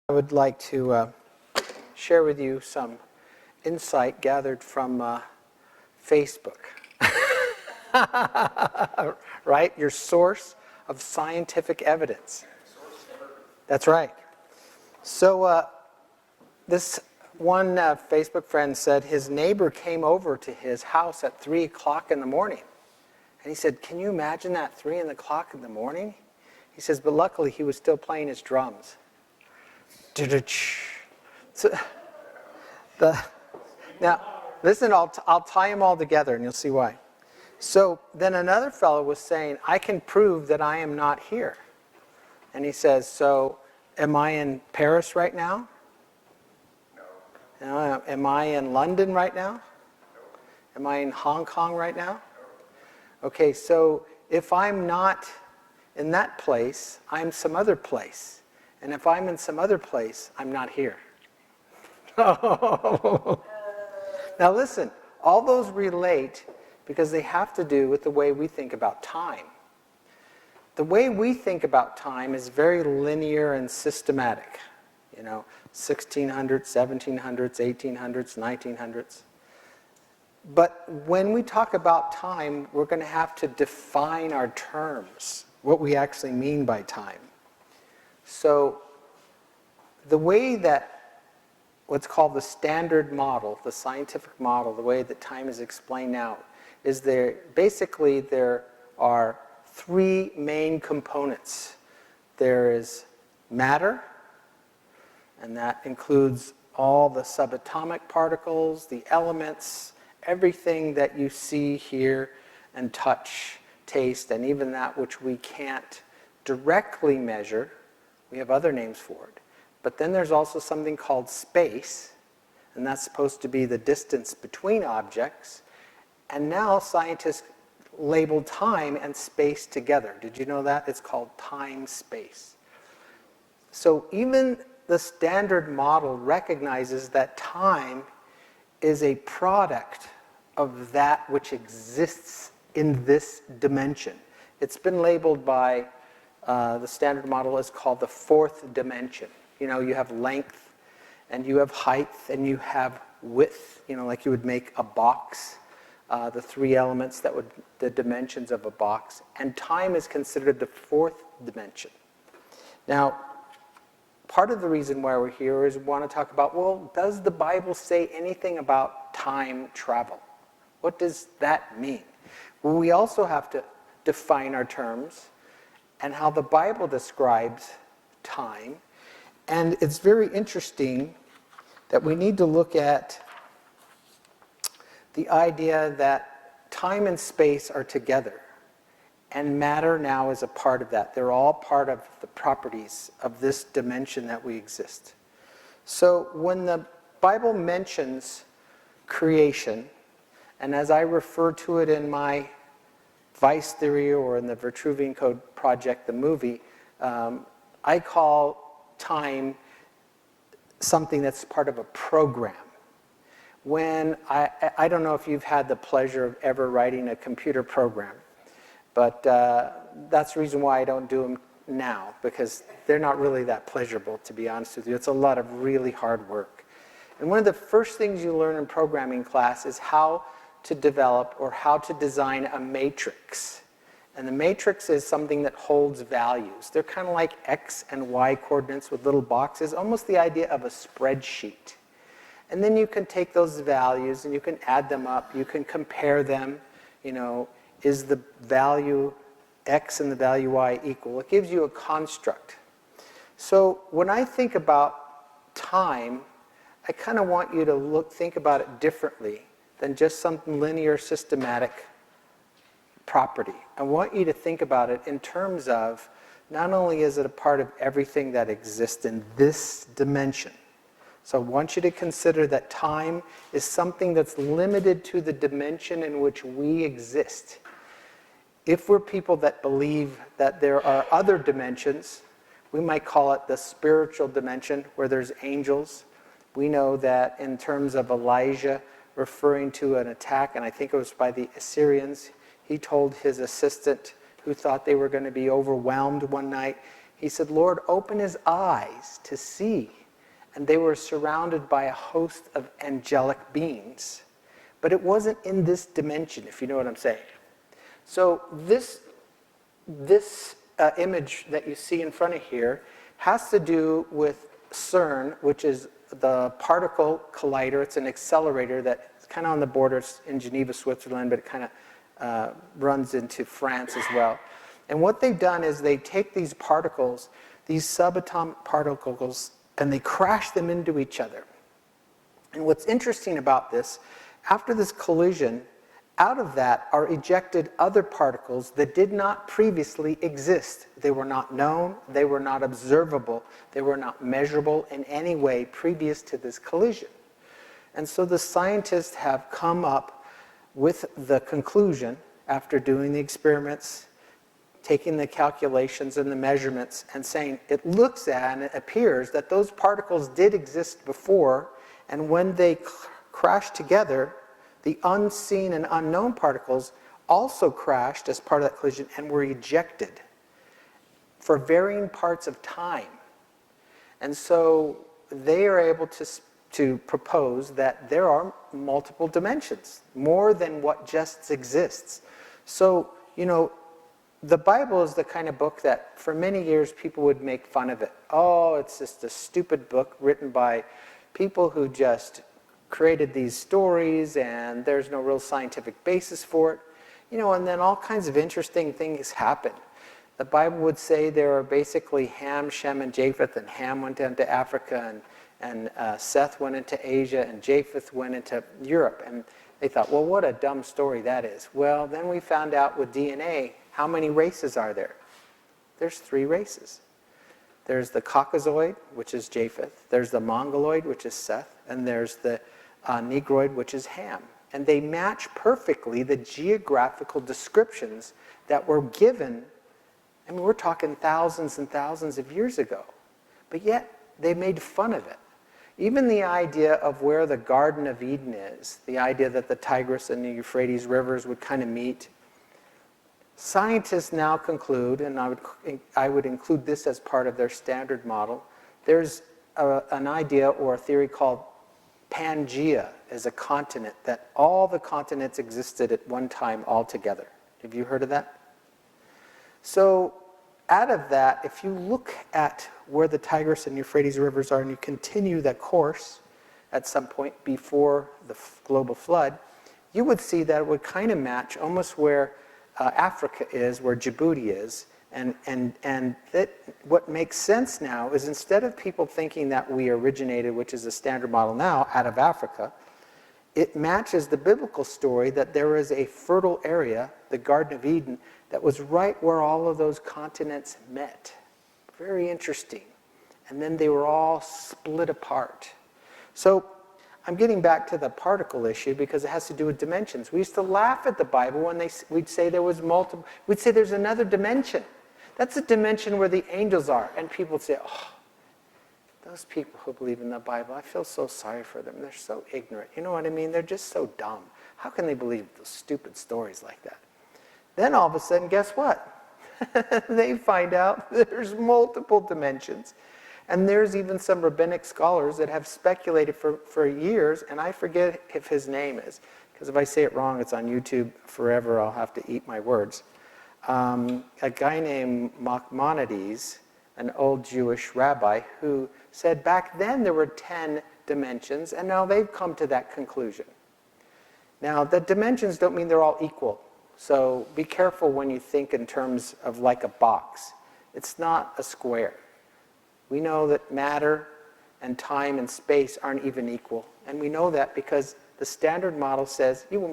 I would like to share with you some insight gathered from Facebook. Right? Your source of scientific evidence. That's right. So this one Facebook friend said his neighbor came over to his house at 3 o'clock in the morning. And he said, can you imagine that, 3 o'clock in the morning? He says, but luckily he was still playing his drums. So, now, listen, I'll tie them all together and you'll see why. So then another fellow was saying, I can prove that I am not here. And he says, so am I in Paris right now? No. Am I in London right now? No. Am I in Hong Kong right now? No. Okay, so if I'm not in that place, I'm some other place. And if I'm in some other place, I'm not here. Now listen, all those relate because they have to do with the way we think about time. The way we think about time is very linear and systematic. 1600s, 1700s, 1800s, 1900s. But when we talk about time, we're going to have to define our terms, what we actually mean by time. So the way that what's called the standard model, the scientific model, the way that time is explained now, is there are three main components. There is matter, and that includes all the subatomic particles, the elements, everything that you see, hear, and touch, taste, and even that which we can't directly measure. We have other names for it. But then there's also something called space, and that's supposed to be the distance between objects. And now scientists label time and space together. Did you know that? It's called time-space. So even the standard model recognizes that time is a product of that which exists in this dimension. It's been labeled by the standard model is called the fourth dimension. You have length, and you have height, and you have width, like you would make a box, the three elements the dimensions of a box. And time is considered the fourth dimension. Now, part of the reason why we're here is we want to talk about, well, does the Bible say anything about time travel? What does that mean? Well, we also have to define our terms and how the Bible describes time. And it's very interesting that we need to look at the idea that time and space are together. And matter now is a part of that. They're all part of the properties of this dimension that we exist. So when the Bible mentions creation, and as I refer to it in my Vice Theory or in the Vitruvian Code Project, the movie, I call time something that's part of a program. When I don't know if you've had the pleasure of ever writing a computer program, but that's the reason why I don't do them now, because they're not really that pleasurable, to be honest with you. It's a lot of really hard work. And one of the first things you learn in programming class is how to develop or how to design a matrix. And the matrix is something that holds values. They're kind of like X and Y coordinates with little boxes, almost the idea of a spreadsheet. And then you can take those values and you can add them up, you can compare them, is the value X and the value Y equal? It gives you a construct. So when I think about time, I kind of want you to think about it differently than just some linear systematic property. I want you to think about it in terms of not only is it a part of everything that exists in this dimension. So I want you to consider that time is something that's limited to the dimension in which we exist. If we're people that believe that there are other dimensions, we might call it the spiritual dimension where there's angels. We know that in terms of Elijah referring to an attack, and I think it was by the Assyrians, he told his assistant who thought they were going to be overwhelmed one night, He said, Lord, open his eyes to see. And they were surrounded by a host of angelic beings. But it wasn't in this dimension, if you know what I'm saying. So this image that you see in front of here has to do with CERN, which is the particle collider. It's an accelerator that's kind of on the border. It's in Geneva, Switzerland, but it kind of runs into France as well. And what they've done is they take these particles, these subatomic particles, and they crash them into each other. And what's interesting about this, after this collision, out of that are ejected other particles that did not previously exist. They were not known, they were not observable, they were not measurable in any way previous to this collision. And so the scientists have come up with the conclusion, after doing the experiments, taking the calculations and the measurements, and saying it looks at and it appears that those particles did exist before, and when they crashed together, the unseen and unknown particles also crashed as part of that collision and were ejected for varying parts of time. And so they are able to propose that there are multiple dimensions, more than what just exists. So, you know, the Bible is the kind of book that for many years people would make fun of it. Oh, it's just a stupid book written by people who just created these stories and there's no real scientific basis for it. You know, and then all kinds of interesting things happen. The Bible would say there are basically Ham, Shem, and Japheth, and Ham went down to Africa, and Seth went into Asia, and Japheth went into Europe. And they thought, well, what a dumb story that is. Well, then we found out with DNA, how many races are there? There's 3 races. There's the Caucasoid, which is Japheth. There's the Mongoloid, which is Seth. And there's the Negroid, which is Ham. And they match perfectly the geographical descriptions that were given. I mean, we're talking thousands and thousands of years ago. But yet, they made fun of it. Even the idea of where the Garden of Eden is, the idea that the Tigris and the Euphrates rivers would kind of meet, scientists now conclude, and I would include this as part of their standard model, there's an idea or a theory called Pangea as a continent, that all the continents existed at one time all together. Have you heard of that? So out of that, if you look at where the Tigris and Euphrates rivers are and you continue that course at some point before the global flood, you would see that it would kind of match almost where Africa is, where Djibouti is. And that what makes sense now is, instead of people thinking that we originated, which is the standard model now, out of Africa, it matches the biblical story that there is a fertile area, the Garden of Eden, that was right where all of those continents met. Very interesting. And then they were all split apart. So I'm getting back to the particle issue because it has to do with dimensions. We used to laugh at the Bible when we'd say there was multiple, we'd say there's another dimension. That's a dimension where the angels are. And people would say, oh, those people who believe in the Bible, I feel so sorry for them. They're so ignorant. You know what I mean? They're just so dumb. How can they believe those stupid stories like that? Then all of a sudden, guess what? They find out there's multiple dimensions. And there's even some rabbinic scholars that have speculated for years, and I forget if his name is, because if I say it wrong, it's on YouTube forever. I'll have to eat my words. A guy named Maimonides, an old Jewish rabbi, who said back then there were 10 dimensions, and now they've come to that conclusion. Now, the dimensions don't mean they're all equal. So be careful when you think in terms of like a box. It's not a square. We know that matter and time and space aren't even equal. And we know that because the standard model says you